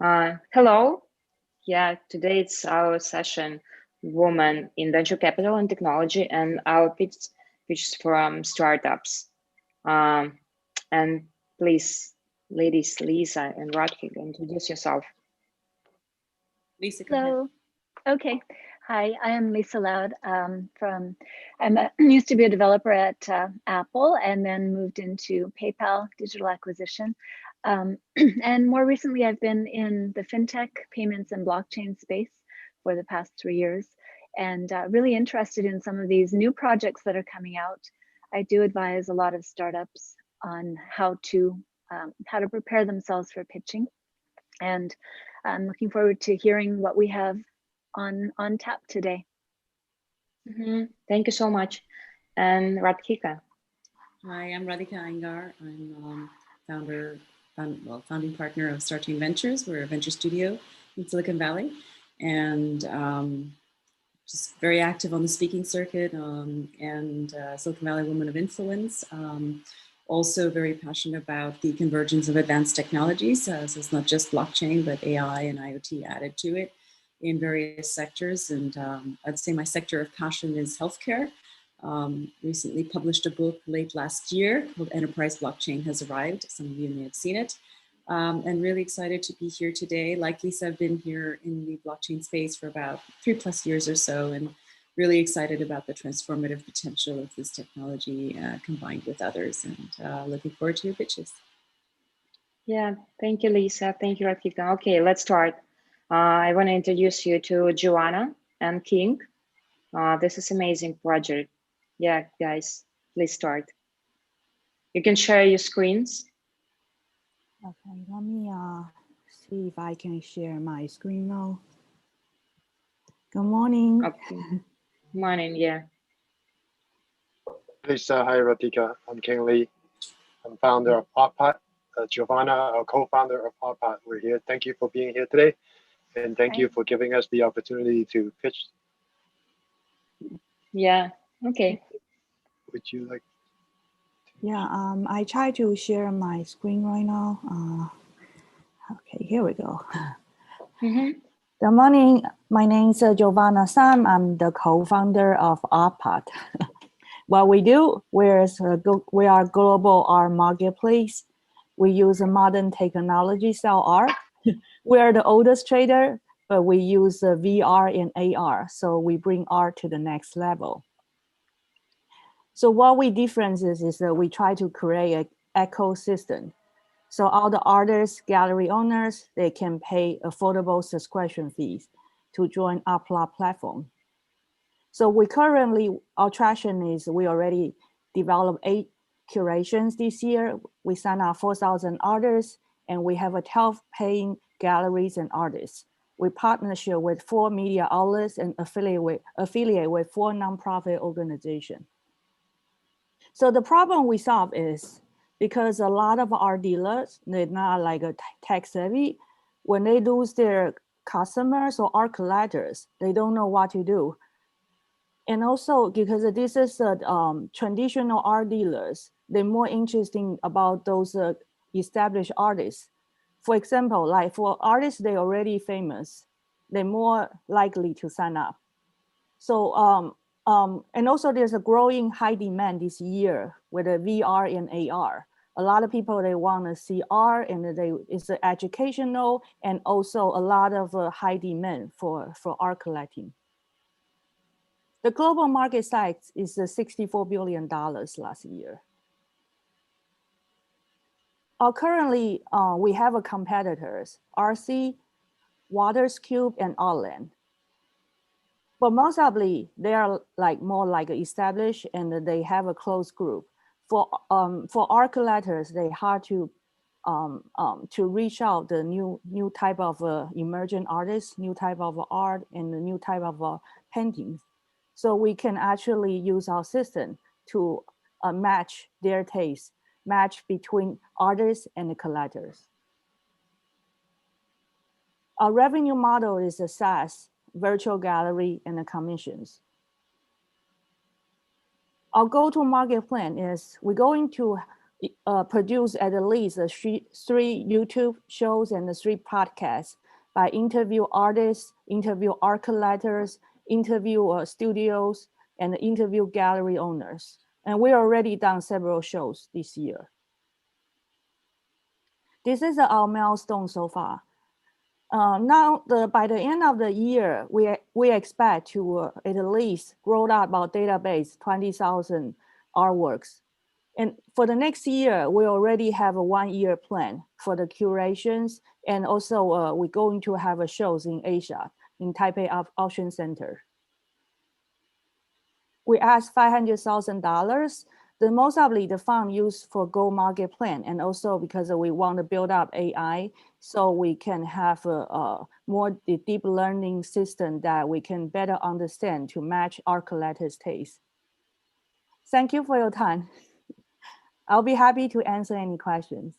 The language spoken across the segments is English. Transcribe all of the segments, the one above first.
Hello. Yeah, today it's our session, Women in Venture Capital and Technology, and our pitch from startups. Um, and please, ladies, Lisa and Radhika, introduce yourself. Lisa, go ahead. Hello. Okay. Hi, I am Lisa Loud used to be a developer at Apple and then moved into PayPal digital acquisition. And more recently, I've been in the fintech payments and blockchain space for the past 3 years and really interested in some of these new projects that are coming out. I do advise a lot of startups on how to prepare themselves for pitching. And I'm looking forward to hearing what we have on tap today. Thank you so much. And Radhika. Hi, I'm Radhika Iyengar. I'm founding partner of Starting Ventures. We're a venture studio in Silicon Valley, and just very active on the speaking circuit and Silicon Valley Women of Influence. Also very passionate about the convergence of advanced technologies. So it's not just blockchain, but AI and IoT added to it in various sectors. And I'd say my sector of passion is healthcare. Recently published a book late last year called Enterprise Blockchain Has Arrived. Some of you may have seen it. And really excited to be here today. Like Lisa, I've been here in the blockchain space for about 3+ years or so, and really excited about the transformative potential of this technology combined with others, and looking forward to your pitches. Yeah, thank you, Lisa. Thank you, Radhika. Okay, let's start. I want to introduce you to Joanna and King. This is amazing project. Yeah, guys, please start. You can share your screens. Okay, let me see if I can share my screen now. Good morning. Okay. Good morning, yeah. Lisa, hi Radhika. I'm King Lee. I'm founder of Artpad. Giovanna, our co-founder of Artpad. We're here. Thank you for being here today. And thank you for giving us the opportunity to pitch. Yeah, okay. Would you like to... Yeah, I try to share my screen right now. Okay, here we go. Good morning. My name is Giovanna Sam. I'm the co-founder of Artpad. What we do, we are a global art marketplace. We use a modern technology sell art. We are the oldest trader, but we use VR and AR, so we bring art to the next level. So what we differences is that we try to create an ecosystem. So all the artists, gallery owners, they can pay affordable subscription fees to join our platform. So we currently, our traction is we already developed 8 curations this year. We signed up 4,000 artists, and we have 12 paying galleries and artists. We partnership with 4 media outlets and affiliate with 4 nonprofit organizations. So the problem we solve is because a lot of art dealers, they're not like a tech savvy. When they lose their customers or art collectors, they don't know what to do. And also because this is traditional art dealers, they're more interesting about those established artists. For example, like for artists, they're already famous, they're more likely to sign up. So, and also there's a growing high demand this year with the VR and AR. A lot of people, they want to see art, and it's educational, and also a lot of high demand for art collecting. The global market size is $64 billion last year. Currently, we have competitors, RC, WatersCube, and Artland. But most probably, they are like more like established, and they have a closed group. For art collectors, they hard to reach out the new type of emerging artists, new type of art, and the new type of paintings. So we can actually use our system to match their taste, match between artists and the collectors. Our revenue model is a SaaS, virtual gallery, and the commissions. Our go-to-market plan is we're going to produce at least three YouTube shows and 3 podcasts by interview artists, interview art collectors, interview studios, and interview gallery owners. And we already done several shows this year. This is our milestone so far. Now, by the end of the year, we expect to at least grow up our database 20,000 artworks. And for the next year, we already have a 1-year plan for the curations. And also we're going to have a shows in Asia, in Taipei Auction Center. We asked $500,000. The mostly the fund used for Go Market Plan, and also because we want to build up AI, so we can have a more deep learning system that we can better understand to match our collectors' taste. Thank you for your time. I'll be happy to answer any questions.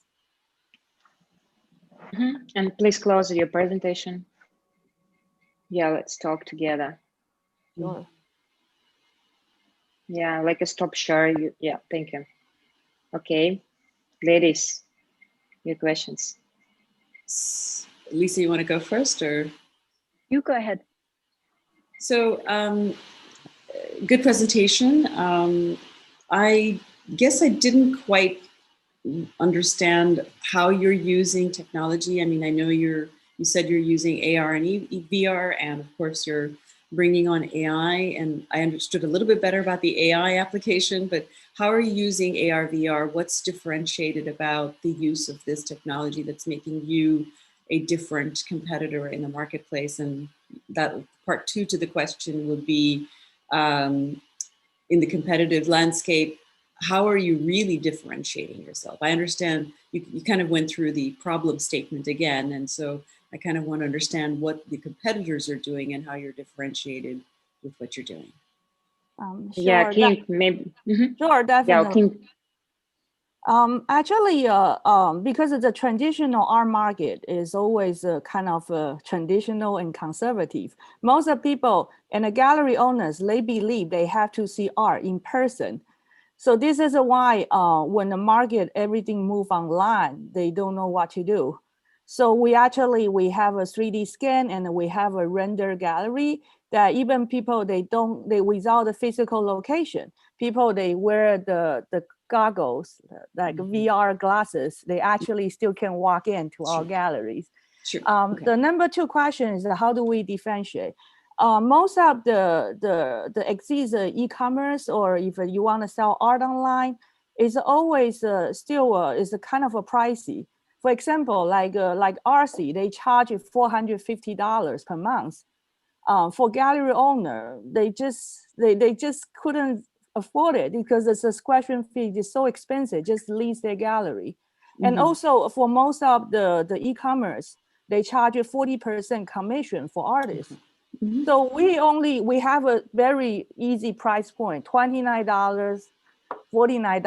And please close your presentation. Yeah, let's talk together. Sure. Yeah, like a stop share. Yeah, thank you. Okay, ladies, your questions. Lisa, you want to go first, or? You go ahead. So, good presentation. I guess I didn't quite understand how you're using technology. I mean, I know you said you're using AR and VR, and of course you're bringing on AI, and I understood a little bit better about the AI application, but how are you using AR, VR? What's differentiated about the use of this technology that's making you a different competitor in the marketplace? And that part 2 to the question would be, in the competitive landscape, how are you really differentiating yourself? I understand you kind of went through the problem statement again, and so I kind of want to understand what the competitors are doing and how you're differentiated with what you're doing. Sure, yeah, King, maybe. Sure, definitely. Yeah, King. Actually, because the traditional art market is always kind of traditional and conservative. Most of the people and the gallery owners, they believe they have to see art in person. So this is why when the market, everything move online, they don't know what to do. So we have a 3D scan and we have a render gallery that even people, they without the physical location, people, they wear the goggles, like VR glasses, they actually still can walk into our galleries. Sure. The number 2 question is how do we differentiate? Most of the exists e-commerce, or if you want to sell art online, is always still is a kind of a pricey. For example, like RC, they charge $450 per month. For gallery owner, they just couldn't afford it because the subscription fee is so expensive, just lease their gallery. And also for most of the e-commerce, they charge a 40% commission for artists. So we have a very easy price point, $29, $49,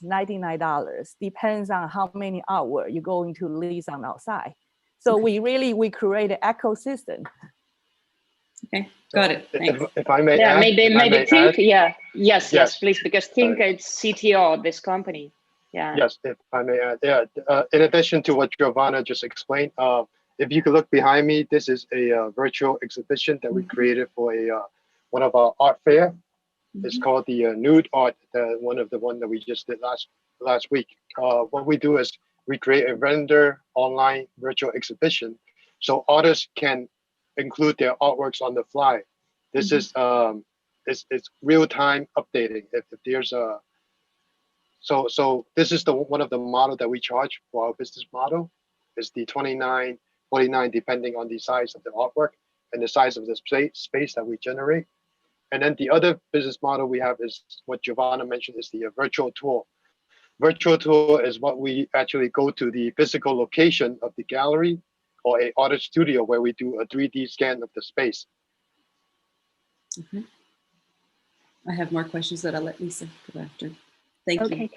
$99, depends on how many hours you're going to lease on outside. So we create an ecosystem. Okay, got it. Thanks. If I may Yeah, add, maybe Tink. Yeah, yes, please, because Tink Sorry. is CTO of this company. Yeah. Yes, if I may add. Yeah, in addition to what Giovanna just explained, if you could look behind me, this is a virtual exhibition that we created for one of our art fair. It's called the Nude Art, one that we just did last week. What we do is we create a render online virtual exhibition, so artists can include their artworks on the fly. This is it's real time updating. If there's a so this is one of the model that we charge for our business model. Is the $29, $49 depending on the size of the artwork and the size of the space that we generate. And then the other business model we have is what Giovanna mentioned, is the virtual tour. Virtual tour is what we actually go to the physical location of the gallery or a artist studio where we do a 3D scan of the space. Okay. I have more questions that I'll let Lisa go after. Thank you. Okay.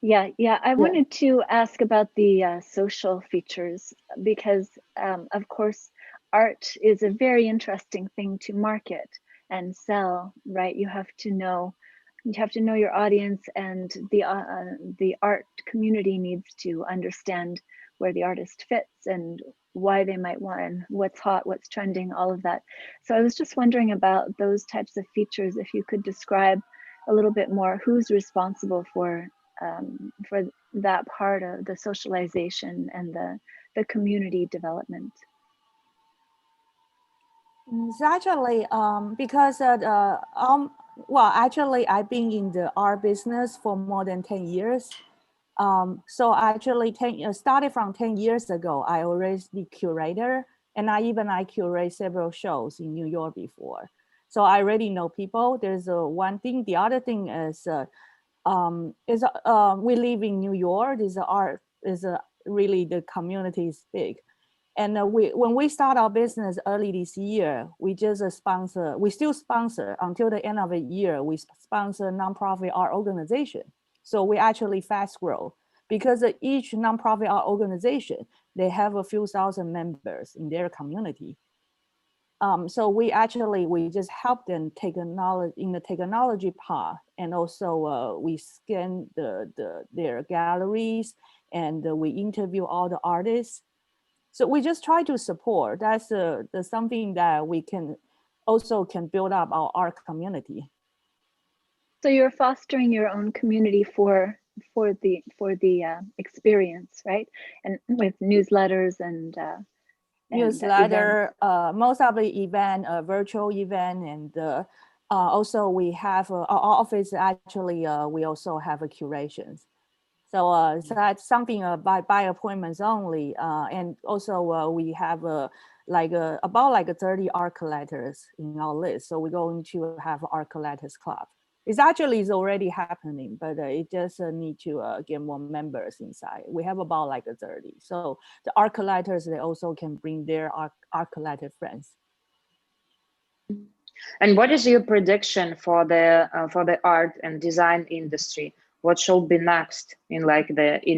Yeah. I wanted to ask about the social features because, of course, art is a very interesting thing to market and sell, right? You have to know you have to know your audience, and the art community needs to understand where the artist fits and why they might want, and what's hot, what's trending, all of that. So I was just wondering about those types of features, if you could describe a little bit more who's responsible for that part of the socialization and the community development. It's actually because well, actually I've been in the art business for more than 10 years. So actually started from 10 years ago, I already the curator, and I curate several shows in New York before. So I already know people. There's one thing. The other thing is we live in New York. Really the community is big. And when we start our business early this year, we just we still sponsor until the end of the year, we sponsor nonprofit art organization. So we actually fast grow because each nonprofit art organization, they have a few thousand members in their community. So we just help them in the technology part, and also we scan their galleries, and we interview all the artists. So we just try to support. That's something that we can build up our art community. So you're fostering your own community for the experience, right? And with newsletters and newsletter, most of the event, virtual event, and also we have our office. Actually, we also have a curations. So that's something by appointments only, and also we have about 30 art collectors in our list. So we're going to have art collectors club. It's already happening, but it just need to get more members inside. We have about 30. So the art collectors, they also can bring their art collector friends. And what is your prediction for the art and design industry? What shall be next in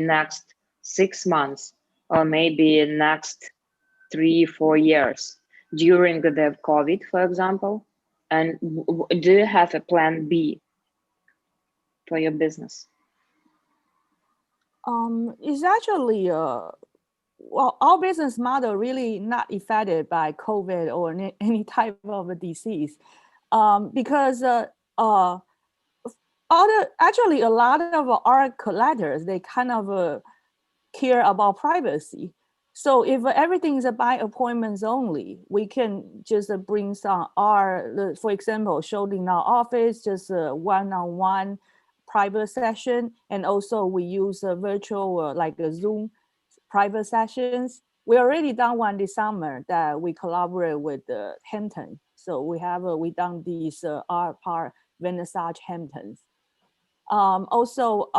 next 6 months, or maybe in next 3-4 years, during the COVID, for example? And do you have a plan B for your business? It's actually well, our business model really not affected by COVID or any type of a disease, because actually a lot of art collectors, they kind of care about privacy. So if everything is by appointments only, we can just bring some art, for example, showed in our office, just a one-on-one private session. And also we use a virtual, like a Zoom private sessions. We already done one this summer that we collaborate with Hampton. So we done these art part vernissage Hamptons. Also,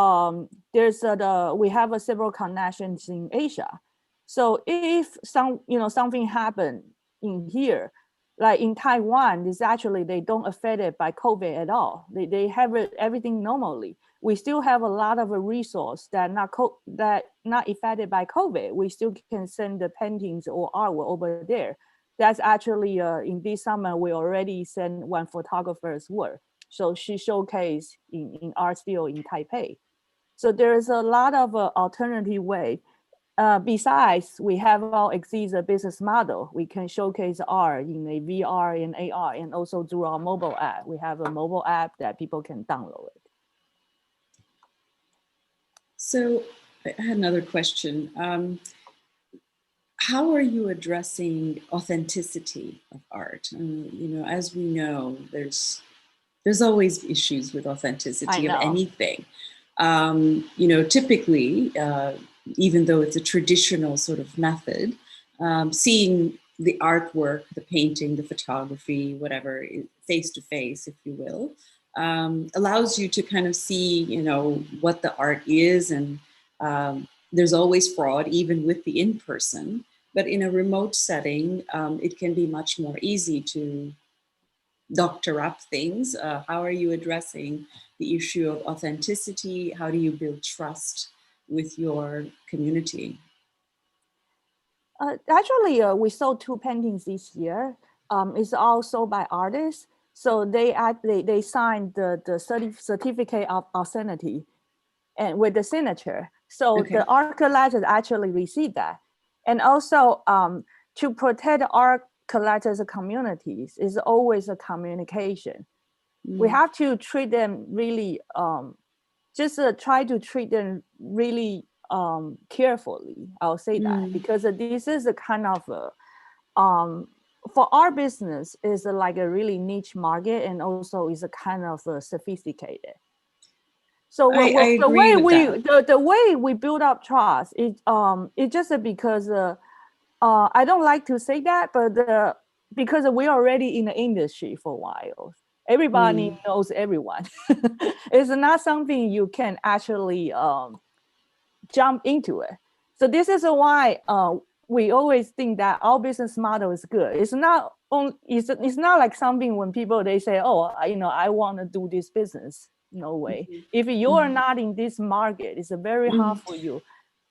we have several connections in Asia. So if something happened in here, like in Taiwan, they don't affect it by COVID at all. They have everything normally. We still have a lot of resource that not affected by COVID. We still can send the paintings or artwork over there. That's actually in this summer we already sent one photographer's work. So she showcased in Art Studio in Taipei. So there's a lot of alternative way. Besides, we have our Exiza business model. We can showcase art in a VR and AR, and also through our mobile app. We have a mobile app that people can download it. So I had another question. How are you addressing authenticity of art? As we know, there's always issues with authenticity of anything. Typically, even though it's a traditional sort of method, seeing the artwork, the painting, the photography, whatever, face to face, if you will, allows you to kind of see, what the art is. And there's always fraud, even with the in-person. But in a remote setting, it can be much more easy to doctor up things. How are you addressing the issue of authenticity? How do you build trust with your community? Actually, we sold 2 paintings this year. It's all sold by artists. So they signed the certificate of authenticity and with the signature. So Okay. the art collectors actually receive that. And also to protect art collectors communities is always a communication. We have to treat them really, just try to treat them really carefully. I'll say that because this is a kind of for our business is like a really niche market, and also is a kind of sophisticated. So I the agree way with that. the way we build up trust is it's just because I don't like to say that, but because we're already in the industry for a while, everybody knows everyone. It's not something you can actually jump into it. So this is why we always think that our business model is good. It's not only, it's not like something when people they say, oh, I want to do this business. No way. If you're not in this market, it's very hard for you.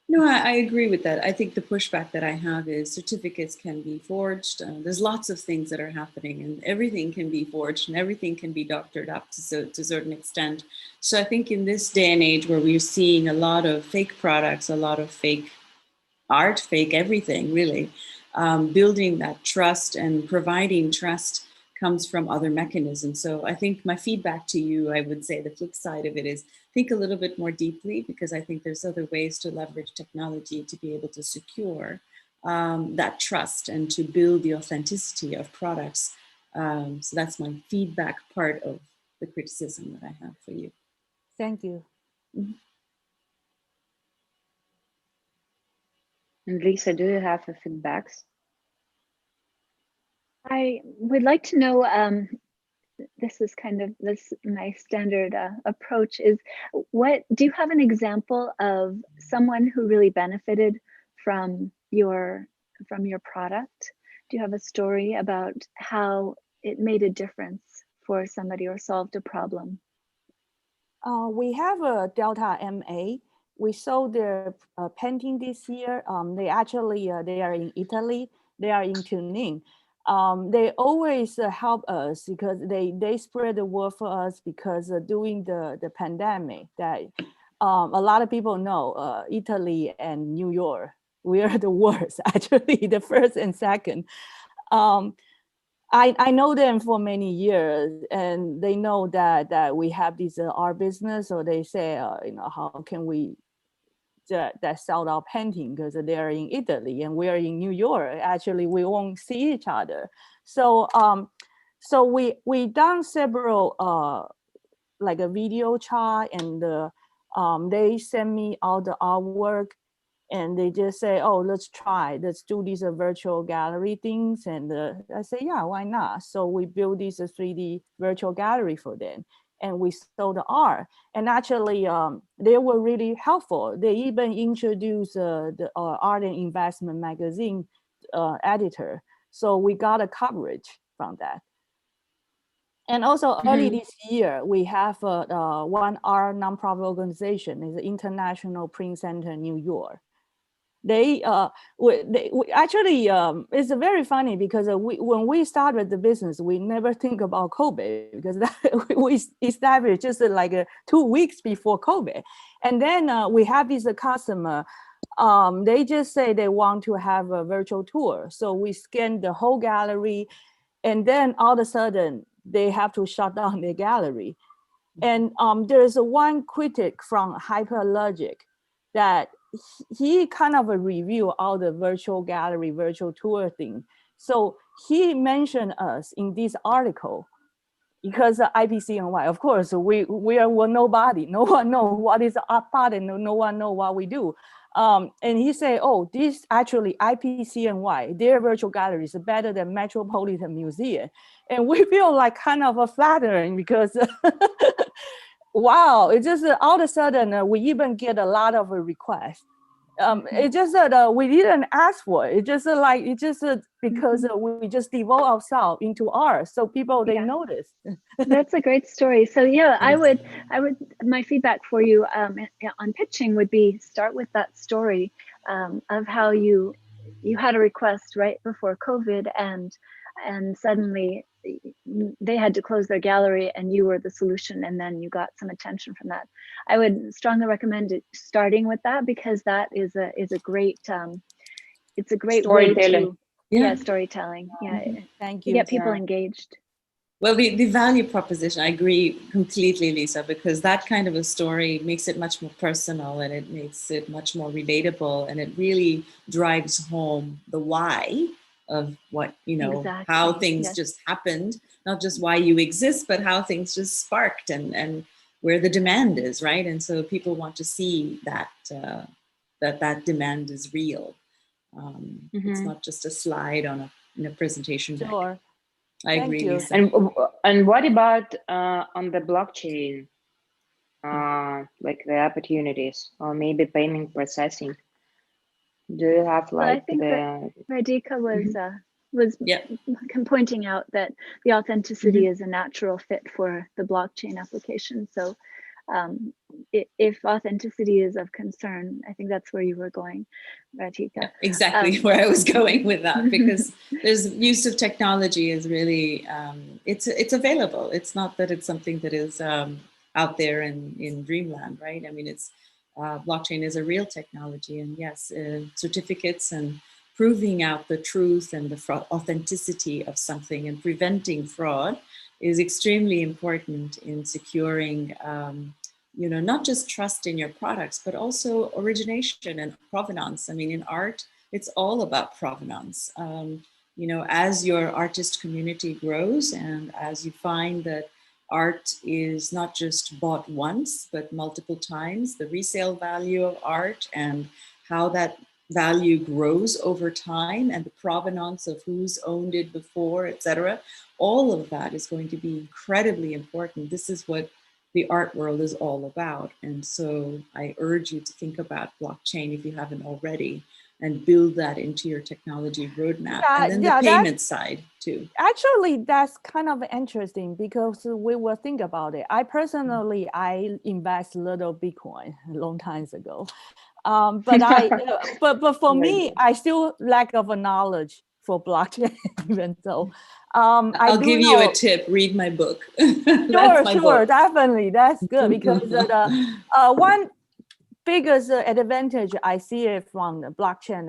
No, I agree with that. I think the pushback that I have is certificates can be forged. There's lots of things that are happening, and everything can be forged and everything can be doctored up to a certain extent. So I think in this day and age where we're seeing a lot of fake products, a lot of fake art, fake everything really, building that trust and providing trust comes from other mechanisms. So I think my feedback to you, I would say the flip side of it is think a little bit more deeply, because I think there's other ways to leverage technology to be able to secure that trust and to build the authenticity of products. So that's my feedback part of the criticism that I have for you. Thank you. And Lisa, do you have feedbacks? I would like to know, this is kind of my standard approach is, what do you have an example of someone who really benefited from your product? Do you have a story about how it made a difference for somebody or solved a problem? We have a Delta MA. We sold their painting this year. They actually they are in Italy. They are in Tunin. They always help us because they spread the word for us, because during the pandemic that a lot of people know Italy and New York, we are the worst, actually, the first and second. I know them for many years, and they know that we have this art business. So they say, how can we that sell our painting, because they're in Italy and we're in New York. Actually, we won't see each other. So so we done several like a video chat, and they send me all the artwork, and they just say, oh, let's do these virtual gallery things. And I say, yeah, why not? So we build this 3D virtual gallery for them, and we sold the art. And actually, they were really helpful. They even introduced the Art and Investment magazine editor. So we got a coverage from that. And also early this year, we have one art nonprofit organization, is the International Print Center New York. They actually, it's very funny because when we started the business, we never think about COVID, because we established just like 2 weeks before COVID. And then we have this customer, they just say they want to have a virtual tour. So we scan the whole gallery, and then all of a sudden they have to shut down their gallery. And there's one critic from Hyperlogic that he kind of review all the virtual gallery, virtual tour thing. So he mentioned us in this article because IPCNY, of course, we are nobody. No one knows what is art part, and no one knows what we do. And he said, oh, this actually IPCNY, their virtual gallery is better than Metropolitan Museum. And we feel like kind of flattering because wow, it's just all of a sudden we even get a lot of requests. It's just that we didn't ask for it. It's just because we just devote ourselves into art, so people they notice. That's a great story. So yeah, I would my feedback for you on pitching would be start with that story of how you you had a request right before COVID, and suddenly they had to close their gallery, and you were the solution, and then you got some attention from that. I would strongly recommend starting with that, because that is a great it's a great way Storytelling. to storytelling. Yeah, Thank to you. get people Yeah. engaged. Well, the value proposition, I agree completely, Lisa, because that kind of a story makes it much more personal, and it makes it much more relatable, and it really drives home the why of what, how Exactly. things Yes. just happened, not just why you exist, but how things just sparked, and where the demand is, right? And so people want to see that that demand is real. It's not just a slide on a presentation deck. Sure. I Thank agree, you. Lisa. And what about on the blockchain, like the opportunities, or maybe payment processing? Do you have Well, I like think that Radhika was Yeah. pointing out that the authenticity is a natural fit for the blockchain application. So if authenticity is of concern, I think that's where you were going, Radhika. Yeah, exactly where I was going with that, because there's use of technology is really it's available. It's not that it's something that is out there in dreamland, right? I mean, it's blockchain is a real technology, and yes, certificates and proving out the truth and the authenticity of something and preventing fraud is extremely important in securing not just trust in your products, but also origination and provenance. I mean, in art, it's all about provenance. As your artist community grows, and as you find that art is not just bought once, but multiple times, the resale value of art and how that value grows over time, and the provenance of who's owned it before, etc. All of that is going to be incredibly important. This is what the art world is all about. And so I urge you to think about blockchain if you haven't already, and build that into your technology roadmap. And then the payment side too. Actually, that's kind of interesting, because we will think about it. I personally, I invest little Bitcoin a long times ago. But for me, I still lack of a knowledge for blockchain, even though I'll give you a tip. Read my book. Sure, definitely. That's good, because one biggest advantage I see it from the blockchain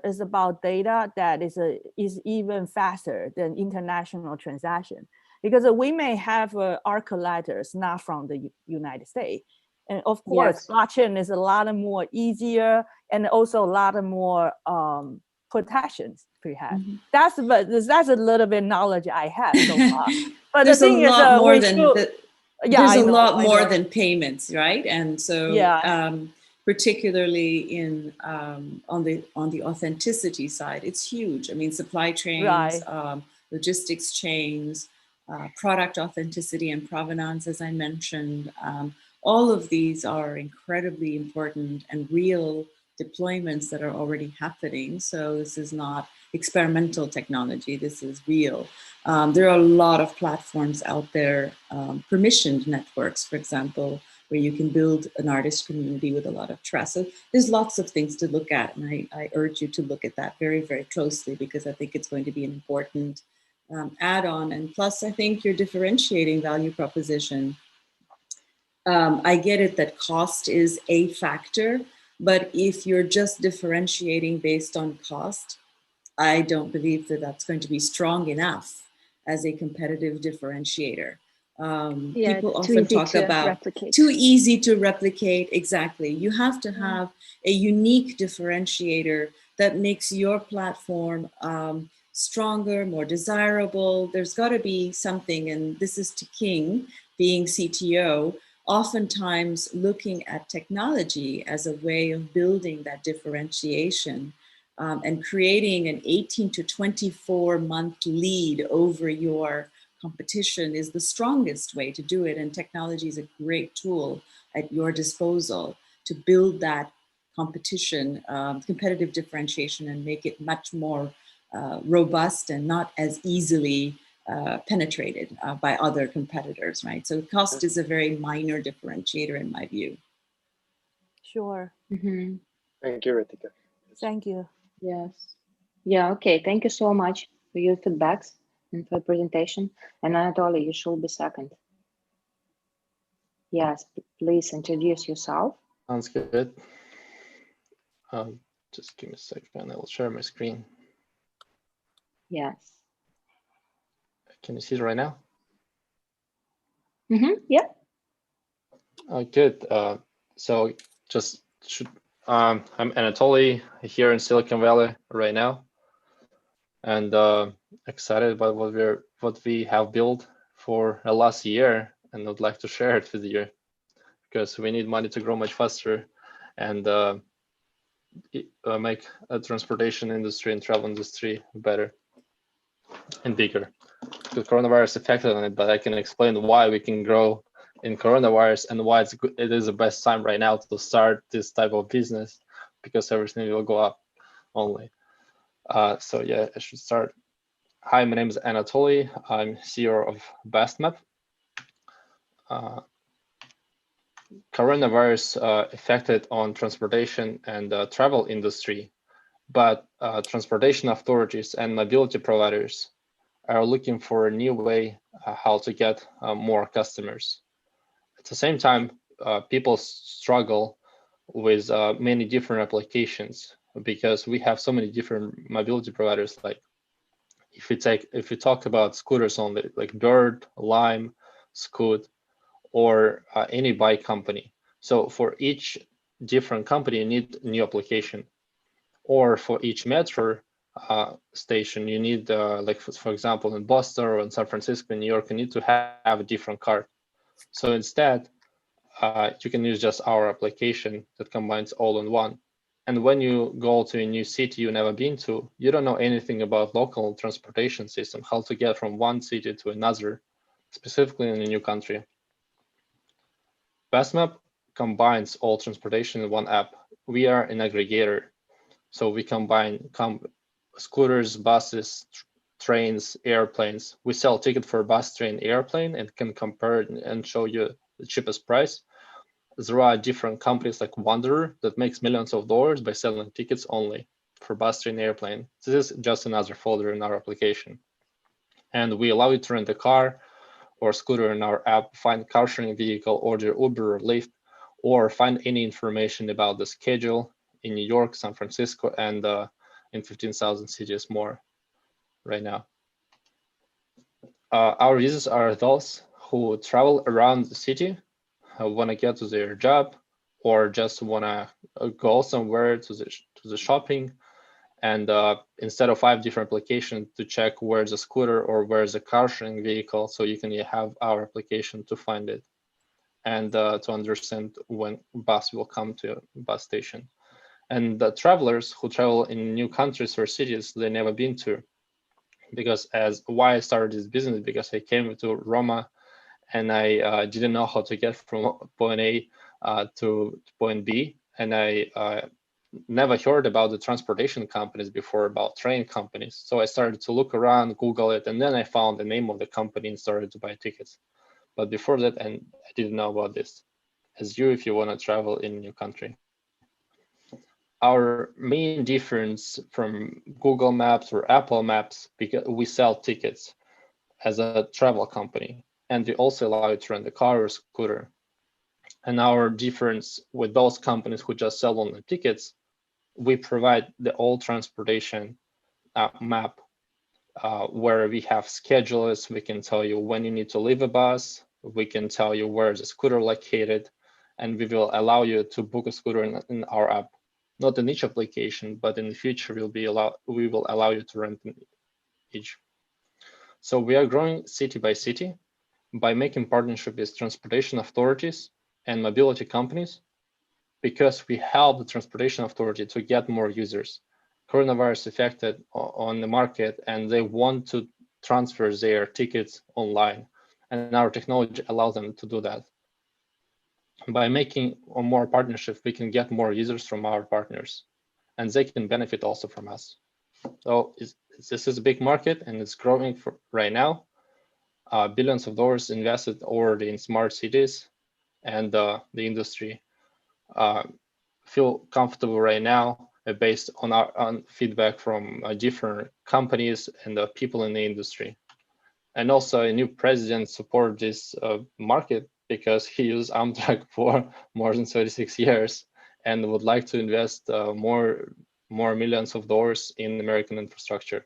is about data that is even faster than international transaction, because we may have our collectors not from the United States. And of course, blockchain is a lot more easier, and also a lot more protections perhaps. That's a little bit knowledge I have so far. But the thing is, there's a lot more than payments, right? And so particularly in on the authenticity side, it's huge. I mean, supply chains, logistics chains, product authenticity and provenance, as I mentioned. All of these are incredibly important and real deployments that are already happening. So this is not experimental technology, this is real. There are a lot of platforms out there, permissioned networks, for example, where you can build an artist community with a lot of trust. So there's lots of things to look at, and I urge you to look at that very, very closely, because I think it's going to be an important add-on. And plus, I think your differentiating value proposition, I get it that cost is a factor, but if you're just differentiating based on cost, I don't believe that that's going to be strong enough as a competitive differentiator. People often talk about too easy to replicate. Exactly. You have to have a unique differentiator that makes your platform stronger, more desirable. There's got to be something, and this is to King, being CTO, oftentimes looking at technology as a way of building that differentiation. And creating an 18 to 24 month lead over your competition is the strongest way to do it. And technology is a great tool at your disposal to build that competition, competitive differentiation, and make it much more robust and not as easily penetrated by other competitors, right? So cost is a very minor differentiator in my view. Sure. Thank you, Radhika. Thank you. Yes. Yeah, okay. Thank you so much for your feedbacks and for the presentation. And Anatoly, you should be second. Yes, please introduce yourself. Sounds good. Just give me a second. I will share my screen. Yes. Can you see it right now? Yeah. Oh, good. So just I'm Anatoly here in Silicon Valley right now, and excited about what we have built for the last year, and would like to share it with you because we need money to grow much faster and make a transportation industry and travel industry better and bigger. The coronavirus affected on it, but I can explain why we can grow in coronavirus and why it is the best time right now to start this type of business, because everything will go up only. So yeah, I should start. Hi, my name is Anatoly. I'm CEO of Bestmap. Coronavirus affected on transportation and travel industry, but transportation authorities and mobility providers are looking for a new way how to get more customers. At the same time, people struggle with many different applications because we have so many different mobility providers. Like if we talk about scooters only, like Bird, Lime, Scoot, or any bike company. So for each different company, you need a new application. Or for each metro station, you need, like for example, in Boston or in San Francisco, New York, you need to have a different card. So instead, you can use just our application that combines all in one. And when you go to a new city you've never been to, you don't know anything about local transportation system, how to get from one city to another, specifically in a new country. Bestmap combines all transportation in one app. We are an aggregator. So we combine scooters, buses, trains, airplanes. We sell ticket for bus, train, airplane, and can compare and show you the cheapest price. There are different companies like Wanderer that makes millions of dollars by selling tickets only for bus, train, airplane. This is just another folder in our application. And we allow you to rent a car or scooter in our app, find car sharing vehicle, order Uber or Lyft, or find any information about the schedule in New York, San Francisco, and in 15,000 cities more right now. Our users are those who travel around the city, want to get to their job, or just want to go somewhere to the shopping, and instead of 5 different applications to check where's a scooter or where's a car sharing vehicle, so you can have our application to find it and to understand when bus will come to a bus station. And the travelers who travel in new countries or cities they never been to, because why I started this business, because I came to Roma and I didn't know how to get from point A to point B, and I never heard about the transportation companies before, about train companies. So I started to look around, Google it, and then I found the name of the company and started to buy tickets. But before that, I didn't know about this. As you, if you want to travel in a new country. Our main difference from Google Maps or Apple Maps, because we sell tickets as a travel company, and we also allow you to rent a car or scooter. And our difference with those companies who just sell on the tickets, we provide the all transportation map where we have schedulers. We can tell you when you need to leave a bus. We can tell you where the scooter located, and we will allow you to book a scooter in our app. Not in each application, but in the future we will allow you to rent in each. So we are growing city by city by making partnership with transportation authorities and mobility companies, because we help the transportation authority to get more users. Coronavirus affected on the market, and they want to transfer their tickets online, and our technology allows them to do that. By making more partnerships, we can get more users from our partners, and they can benefit also from us. So this is a big market, and it's growing right now. Billions of dollars invested already in smart cities, and the industry feel comfortable right now based on feedback from different companies and people in the industry. And also a new president supported this market because he used Amtrak for more than 36 years and would like to invest more millions of dollars in American infrastructure.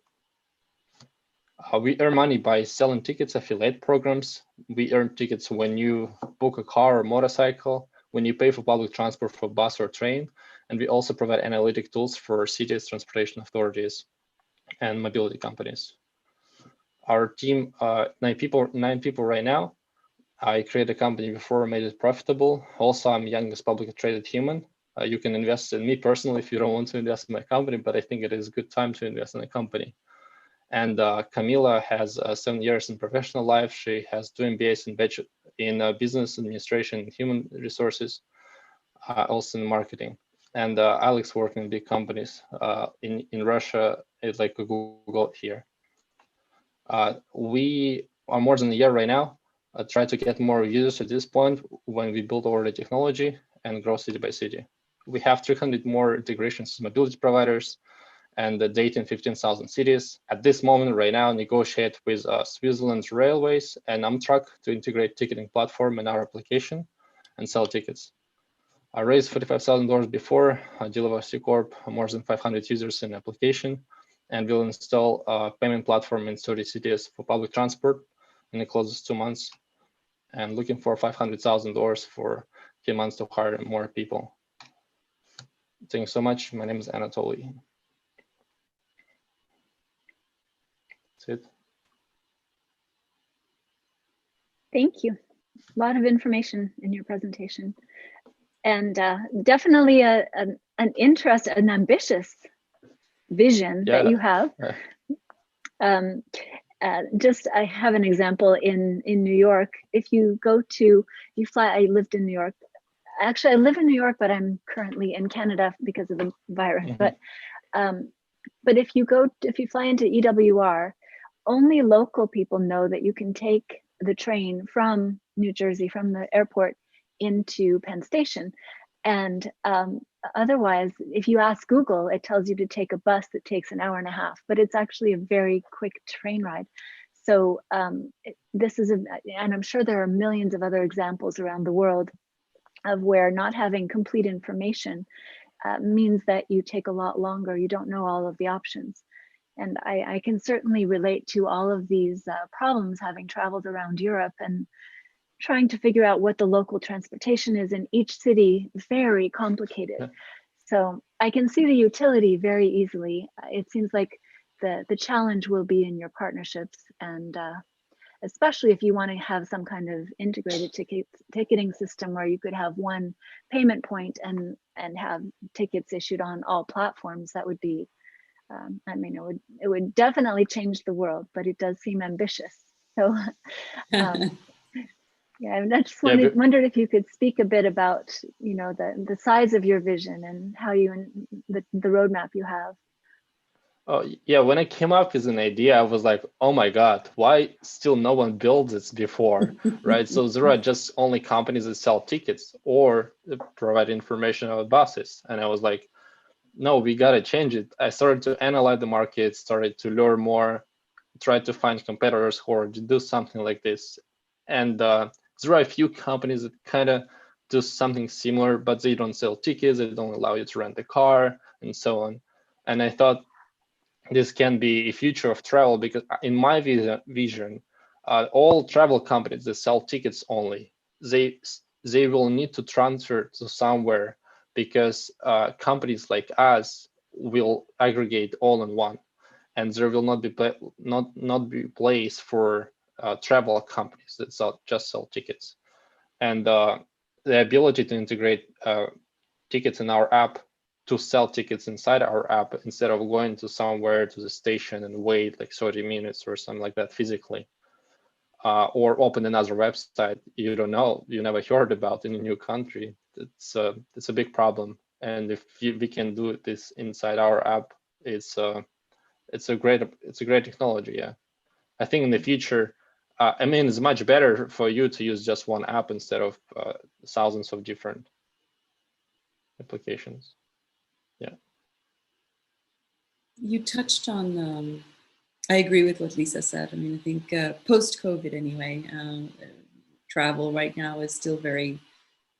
We earn money by selling tickets, affiliate programs. We earn tickets when you book a car or motorcycle, when you pay for public transport for bus or train. And we also provide analytic tools for cities, transportation authorities, and mobility companies. Our team, 9 people right now. I created a company before, made it profitable. Also, I'm the youngest publicly traded human. You can invest in me personally if you don't want to invest in my company, but I think it is a good time to invest in a company. And Camila has 7 years in professional life. She has 2 MBAs in business administration and human resources, also in marketing. And Alex working in big companies in Russia, it's like Google here. We are more than a year right now. Try to get more users at this point when we build already technology and grow city by city. We have 300 more integrations with mobility providers and the data in 15,000 cities. At this moment right now, negotiate with Switzerland's railways and Amtrak to integrate ticketing platform in our application and sell tickets. I raised $45,000 before, deliver C Corp, more than 500 users in application, and will install a payment platform in 30 cities for public transport in the closest 2 months, and looking for $500,000 for a few months to hire more people. Thank you so much. My name is Anatoly. That's it. Thank you. A lot of information in your presentation, and definitely an interest, an ambitious vision that you have. I have an example in New York. If you go to, I lived in New York. Actually, I live in New York, but I'm currently in Canada because of the virus. Mm-hmm. But if you fly into EWR, only local people know that you can take the train from New Jersey, from the airport into Penn Station. And otherwise, if you ask Google, it tells you to take a bus that takes an hour and a half, but it's actually a very quick train ride. So this is, and I'm sure there are millions of other examples around the world of where not having complete information means that you take a lot longer. You don't know all of the options. And I can certainly relate to all of these problems, having traveled around Europe and trying to figure out what the local transportation is in each city. Very complicated. Yeah. So I can see the utility very easily. It seems like the challenge will be in your partnerships, and especially if you want to have some kind of integrated ticketing system where you could have one payment point and have tickets issued on all platforms. That would be, I mean, it would definitely change the world, but it does seem ambitious. So yeah, I just wondered if you could speak a bit about, you know, the size of your vision and how the roadmap you have. Oh yeah, when I came up with an idea, I was like, oh my God, why still no one built this before, right? So there are just only companies that sell tickets or provide information about buses. And I was like, no, we gotta change it. I started to analyze the market, started to learn more, tried to find competitors who are to do something like this. And there are a few companies that kind of do something similar, but they don't sell tickets, they don't allow you to rent a car and so on. And I thought, this can be a future of travel, because in my vision, all travel companies that sell tickets only, they will need to transfer to somewhere, because companies like us will aggregate all in one, and there will not be place for travel companies that just sell tickets. And the ability to integrate tickets in our app, to sell tickets inside our app instead of going to somewhere to the station and wait like 30 minutes or something like that physically, or open another website you don't know, you never heard about in a new country. It's a big problem. And if we can do this inside our app, it's a great technology. Yeah, I think in the future, I mean, it's much better for you to use just one app instead of thousands of different applications. Yeah. You touched on, I agree with what Lisa said. I mean, I think post-COVID anyway, travel right now is still very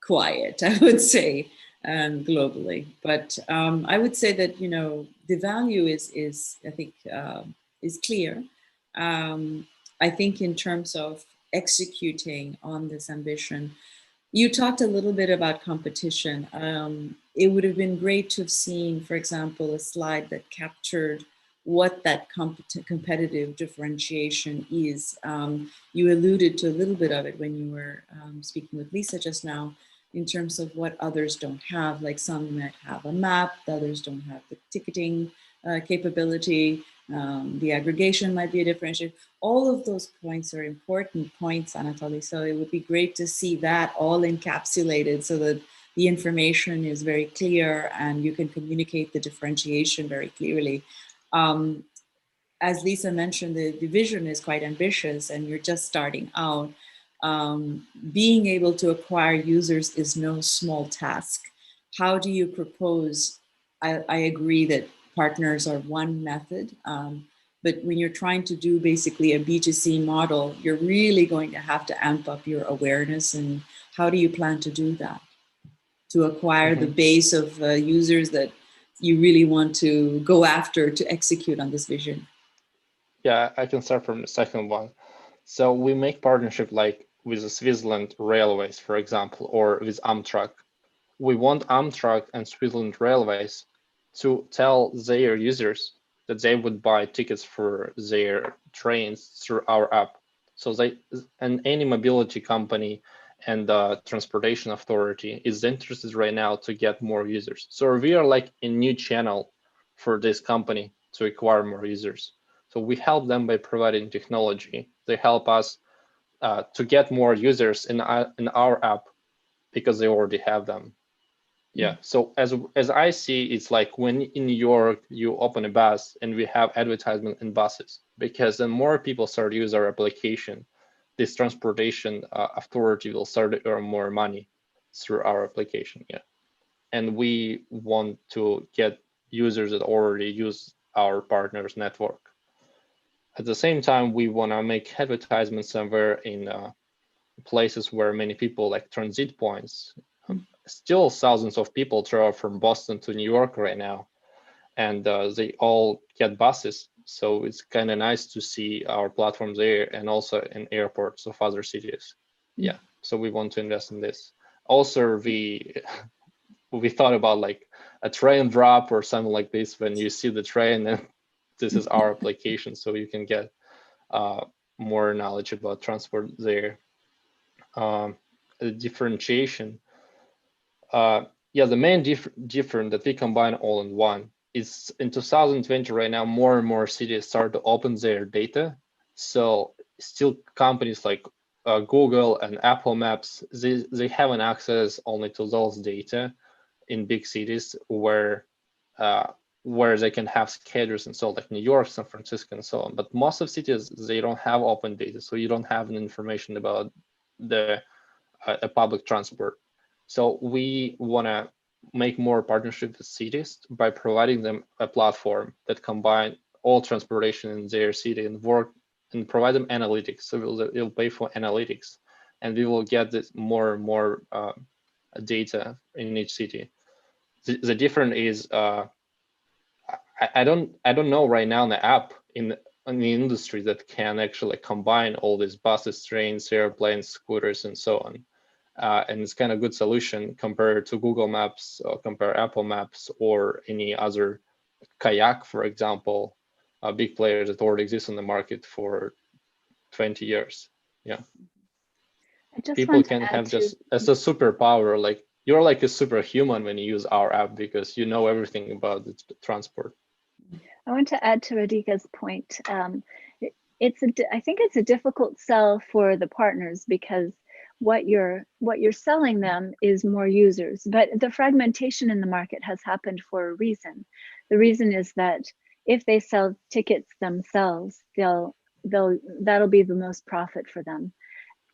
quiet, I would say, globally. But I would say that, you know, the value is I think, is clear. I think in terms of executing on this ambition, you talked a little bit about competition. It would have been great to have seen, for example, a slide that captured what that competitive differentiation is. You alluded to a little bit of it when you were speaking with Lisa just now, in terms of what others don't have, like some might have a map, the others don't have the ticketing capability, the aggregation might be a differentiator. All of those points are important points, Anatoly. So it would be great to see that all encapsulated so that the information is very clear and you can communicate the differentiation very clearly. As Lisa mentioned, the vision is quite ambitious and you're just starting out. Being able to acquire users is no small task. How do you propose? I agree that partners are one method, but when you're trying to do basically a B2C model, you're really going to have to amp up your awareness. And how do you plan to do that? To acquire the base of users that you really want to go after to execute on this vision? Yeah, I can start from the second one. So we make partnership like with the Switzerland Railways, for example, or with Amtrak. We want Amtrak and Switzerland Railways to tell their users that they would buy tickets for their trains through our app. So any mobility company and transportation authority is interested right now to get more users. So we are like a new channel for this company to acquire more users. So we help them by providing technology. They help us to get more users in our app because they already have them. Yeah. So as I see, it's like when in New York you open a bus and we have advertisement in buses, because the more people start to use our application, this transportation authority will start to earn more money through our application. Yeah. And we want to get users that already use our partners network. At the same time, we want to make advertisements somewhere in places where many people, like transit points. Still thousands of people travel from Boston to New York right now, and they all get buses. So it's kind of nice to see our platform there, and also in airports of other cities. Yeah, so we want to invest in this. Also, we thought about like a train drop or something like this. When you see the train, and this is our application, so you can get more knowledge about transport there. The differentiation. Yeah, the main difference that we combine all in one is in 2020 right now, more and more cities start to open their data. So still companies like Google and Apple Maps, they haven't access only to those data in big cities where they can have schedules and so, like New York, San Francisco, and so on. But most of cities, they don't have open data, so you don't have information about the public transport. So we want to make more partnerships with cities by providing them a platform that combine all transportation in their city and work and provide them analytics. So it'll pay for analytics, and we will get this more and more data in each city. The difference is I don't know right now in the app in the industry that can actually combine all these buses, trains, airplanes, scooters, and so on. And it's kind of good solution compared to Google Maps, or compare Apple Maps, or any other Kayak, for example, a big player that already exists on the market for 20 years. Yeah. People can have just as a superpower, like you're like a superhuman when you use our app because you know everything about the transport. I want to add to Radhika's point. I think it's a difficult sell for the partners because what you're selling them is more users, but the fragmentation in the market has happened for a reason. The reason is that if they sell tickets themselves, that'll be the most profit for them.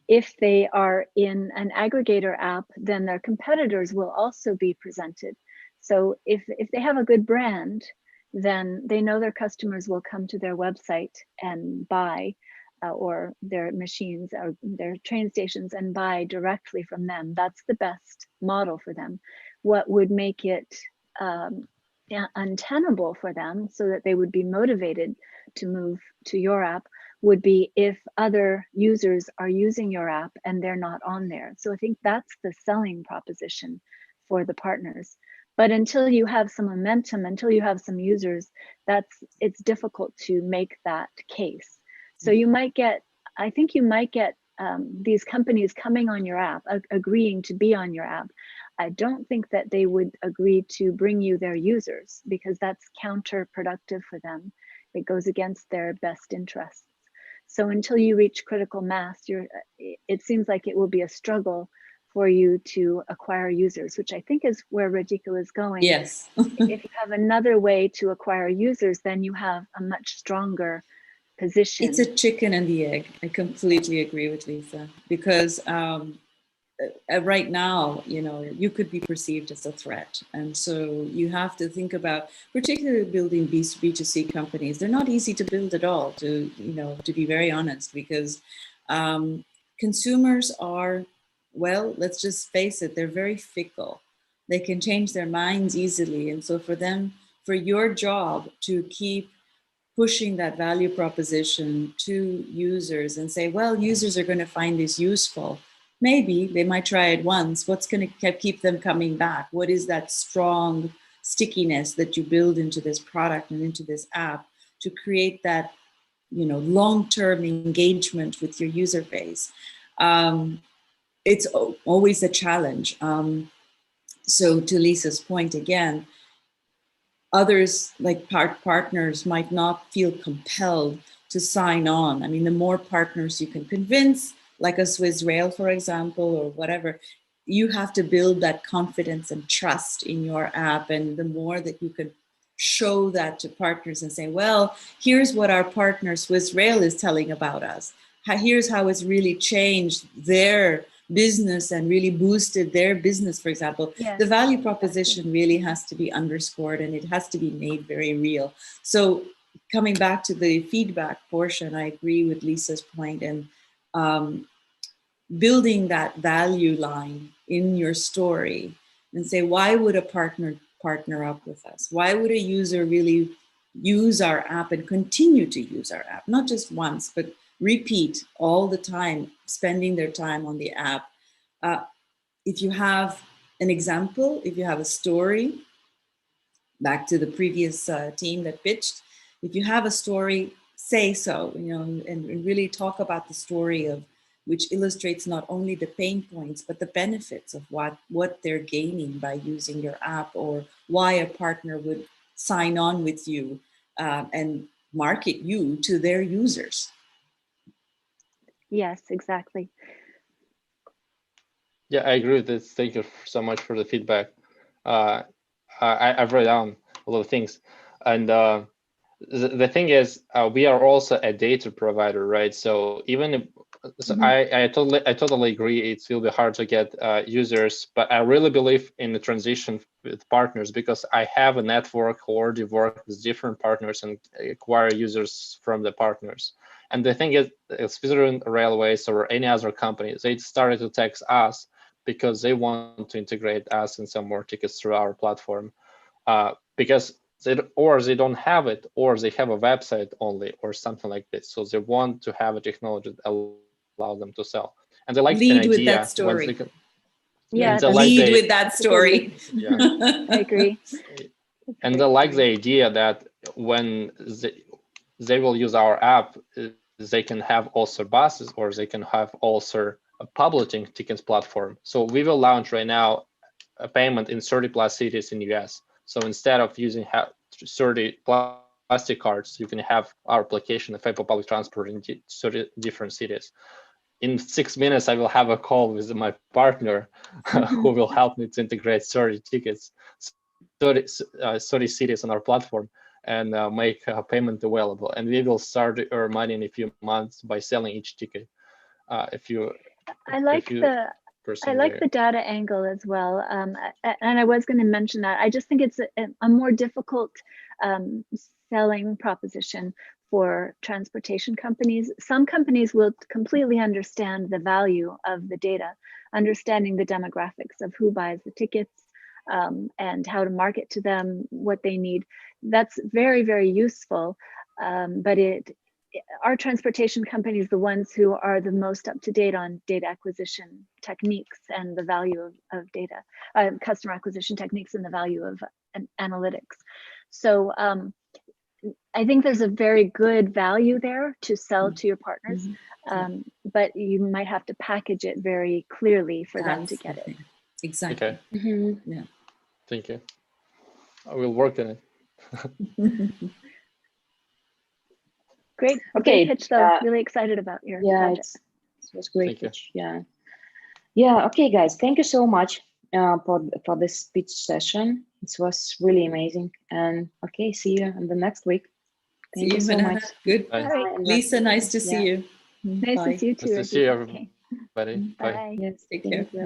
If they are in an aggregator app, then their competitors will also be presented. So if they have a good brand, then they know their customers will come to their website and buy, or their machines or their train stations and buy directly from them. That's the best model for them. What would make it untenable for them, so that they would be motivated to move to your app, would be if other users are using your app and they're not on there. So I think that's the selling proposition for the partners. But until you have some momentum, until you have some users, it's difficult to make that case. So you might get, I think you might get these companies coming on your app, agreeing to be on your app. I don't think that they would agree to bring you their users, because that's counterproductive for them. It goes against their best interests. So until you reach critical mass, it seems like it will be a struggle for you to acquire users, which I think is where Radhika is going. Yes. If you have another way to acquire users, then you have a much stronger position. It's a chicken and the egg. I completely agree with Lisa, because right now, you could be perceived as a threat. And so you have to think about, particularly building B2C companies, they're not easy to build at all, to be very honest, because consumers are, well, let's just face it, they're very fickle. They can change their minds easily. And so for your job to keep pushing that value proposition to users and say, well, users are going to find this useful. Maybe they might try it once. What's going to keep them coming back? What is that strong stickiness that you build into this product and into this app to create that, long-term engagement with your user base? It's always a challenge. So to Lisa's point again, others, like partners, might not feel compelled to sign on. I mean, the more partners you can convince, like a Swiss Rail, for example, or whatever, you have to build that confidence and trust in your app. And the more that you can show that to partners and say, well, here's what our partner Swiss Rail is telling about us. Here's how it's really changed their business and really boosted their business, for example. Yes. The value proposition really has to be underscored, and it has to be made very real. So coming back to the feedback portion, I agree with Lisa's point, and building that value line in your story and say, why would a partner up with us? Why would a user really use our app and continue to use our app? Not just once, but repeat all the time, spending their time on the app. If you have an example, if you have a story, back to the previous team that pitched, if you have a story, say so, and really talk about the story of which illustrates not only the pain points, but the benefits of what they're gaining by using your app, or why a partner would sign on with you and market you to their users. Yes, exactly. Yeah, I agree with this. Thank you so much for the feedback. I've written down a lot of things. And the thing is, we are also a data provider, right? So even if, I totally agree, it will be hard to get users, but I really believe in the transition with partners, because I have a network who already work with different partners and acquire users from the partners. And the thing is, Switzerland Railways or any other companies, they started to text us because they want to integrate us and some more tickets through our platform, because they don't have it, or they have a website only or something like this. So they want to have a technology that allows them to sell. And they like lead with that story. Yeah, lead with that story. Yeah. I agree. And they like the idea that when they will use our app, they can have also buses, or they can have also a publishing tickets platform. So we will launch right now a payment in 30 plus cities in the US. So instead of using 30 plastic cards, you can have our application available public transport in 30 different cities. In 6 minutes, I will have a call with my partner who will help me to integrate 30 tickets, 30 cities on our platform, and make a payment available. And we will start to earn money in a few months by selling each ticket. I person. I like there. the data angle as well. And I was going to mention that. I just think it's a more difficult selling proposition for transportation companies. Some companies will completely understand the value of the data, understanding the demographics of who buys the tickets and how to market to them, what they need. That's very, very useful. But our transportation companies, the ones who are the most up to date on data acquisition techniques and the value of data, customer acquisition techniques and the value of analytics. So I think there's a very good value there to sell to your partners, but you might have to package it very clearly for them to get it. Exactly. Okay. Mm-hmm. Yeah. Thank you. I will work on it. Great. Okay, Great pitch though. Really excited about your project. It was great Thank you. pitch. Yeah. Okay, guys, thank you so much for this speech session. It was really amazing. And okay, see you in the next week. Thank you so much. Good. Bye. All right. Lisa, nice to see you. Nice Bye. to see you too. Nice to see you, Rafika. Okay. everybody. Bye. Bye. Yes, Take thank care. you.